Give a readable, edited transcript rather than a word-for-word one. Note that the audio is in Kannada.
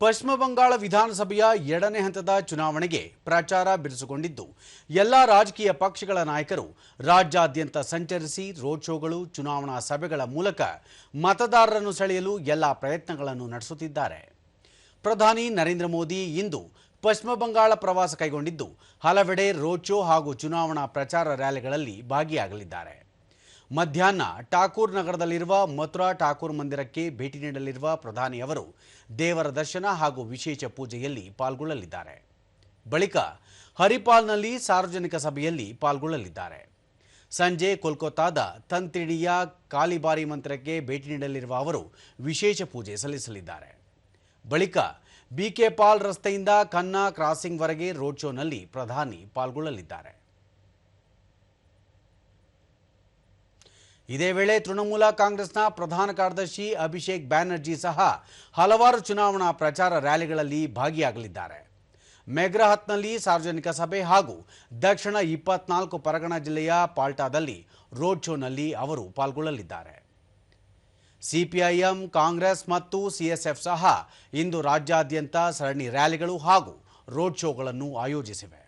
ಪಶ್ಚಿಮ ಬಂಗಾಳ ವಿಧಾನಸಭೆಯ ಎರಡನೇ ಹಂತದ ಚುನಾವಣೆಗೆ ಪ್ರಚಾರ ಬಿರುಸುಗೊಂಡಿದ್ದು ಎಲ್ಲ ರಾಜಕೀಯ ಪಕ್ಷಗಳ ನಾಯಕರು ರಾಜ್ಯಾದ್ಯಂತ ಸಂಚರಿಸಿ ರೋಡ್ ಶೋಗಳು ಚುನಾವಣಾ ಸಭೆಗಳ ಮೂಲಕ ಮತದಾರರನ್ನು ಸೆಳೆಯಲು ಎಲ್ಲ ಪ್ರಯತ್ನಗಳನ್ನು ನಡೆಸುತ್ತಿದ್ದಾರೆ. ಪ್ರಧಾನಿ ನರೇಂದ್ರ ಮೋದಿ ಇಂದು ಪಶ್ಚಿಮ ಬಂಗಾಳ ಪ್ರವಾಸ ಕೈಗೊಂಡಿದ್ದು ಹಲವೆಡೆ ರೋಡ್ ಶೋ ಹಾಗೂ ಚುನಾವಣಾ ಪ್ರಚಾರ ರ್ಯಾಲಿಗಳಲ್ಲಿ ಭಾಗಿಯಾಗಲಿದ್ದಾರೆ. ಮಧ್ಯಾಹ್ನ ಠಾಕೂರ್ ನಗರದಲ್ಲಿರುವ ಮಥುರಾ ಠಾಕೂರ್ ಮಂದಿರಕ್ಕೆ ಭೇಟಿ ನೀಡಲಿರುವ ಪ್ರಧಾನಿ ಅವರು ದೇವರ ದರ್ಶನ ಹಾಗೂ ವಿಶೇಷ ಪೂಜೆಯಲ್ಲಿ ಪಾಲ್ಗೊಳ್ಳಲಿದ್ದಾರೆ. ಬಳಿಕ ಹರಿಪಾಲ್ನಲ್ಲಿ ಸಾರ್ವಜನಿಕ ಸಭೆಯಲ್ಲಿ ಪಾಲ್ಗೊಳ್ಳಲಿದ್ದಾರೆ. ಸಂಜೆ ಕೋಲ್ಕತ್ತಾದ ತಂತಿಡಿಯ ಕಾಲಿಬಾರಿ ಮಂದಿರಕ್ಕೆ ಭೇಟಿ ನೀಡಲಿರುವ ಅವರು ವಿಶೇಷ ಪೂಜೆ ಸಲ್ಲಿಸಲಿದ್ದಾರೆ. ಬಳಿಕ ಬಿಕೆ ಪಾಲ್ ರಸ್ತೆಯಿಂದ ಖನ್ನಾ ಕ್ರಾಸಿಂಗ್ವರೆಗೆ ರೋಡ್ ಶೋನಲ್ಲಿ ಪ್ರಧಾನಿ ಪಾಲ್ಗೊಳ್ಳಲಿದ್ದಾರೆ. ಇದೇ ವೇಳೆ ತೃಣಮೂಲ ಕಾಂಗ್ರೆಸ್ನ ಪ್ರಧಾನ ಕಾರ್ಯದರ್ಶಿ ಅಭಿಷೇಕ್ ಬ್ಯಾನರ್ಜಿ ಸಹ ಹಲವಾರು ಚುನಾವಣಾ ಪ್ರಚಾರ ರ್ಯಾಲಿಗಳಲ್ಲಿ ಭಾಗಿಯಾಗಲಿದ್ದಾರೆ. ಮೆಗ್ರಹತ್ನಲ್ಲಿ ಸಾರ್ವಜನಿಕ ಸಭೆ ಹಾಗೂ ದಕ್ಷಿಣ 24 ಪರಗಣ ಜಿಲ್ಲೆಯ ಪಾಲ್ಟಾದಲ್ಲಿ ರೋಡ್ ಶೋನಲ್ಲಿ ಅವರು ಪಾಲ್ಗೊಳ್ಳಲಿದ್ದಾರೆ. ಸಿಪಿಐಎಂ, ಕಾಂಗ್ರೆಸ್ ಮತ್ತು ಸಿಎಸ್ಎಫ್ ಸಹ ಇಂದು ರಾಜ್ಯಾದ್ಯಂತ ಸರಣಿ ರ್ಯಾಲಿಗಳು ಹಾಗೂ ರೋಡ್ ಶೋಗಳನ್ನು ಆಯೋಜಿಸಿವೆ.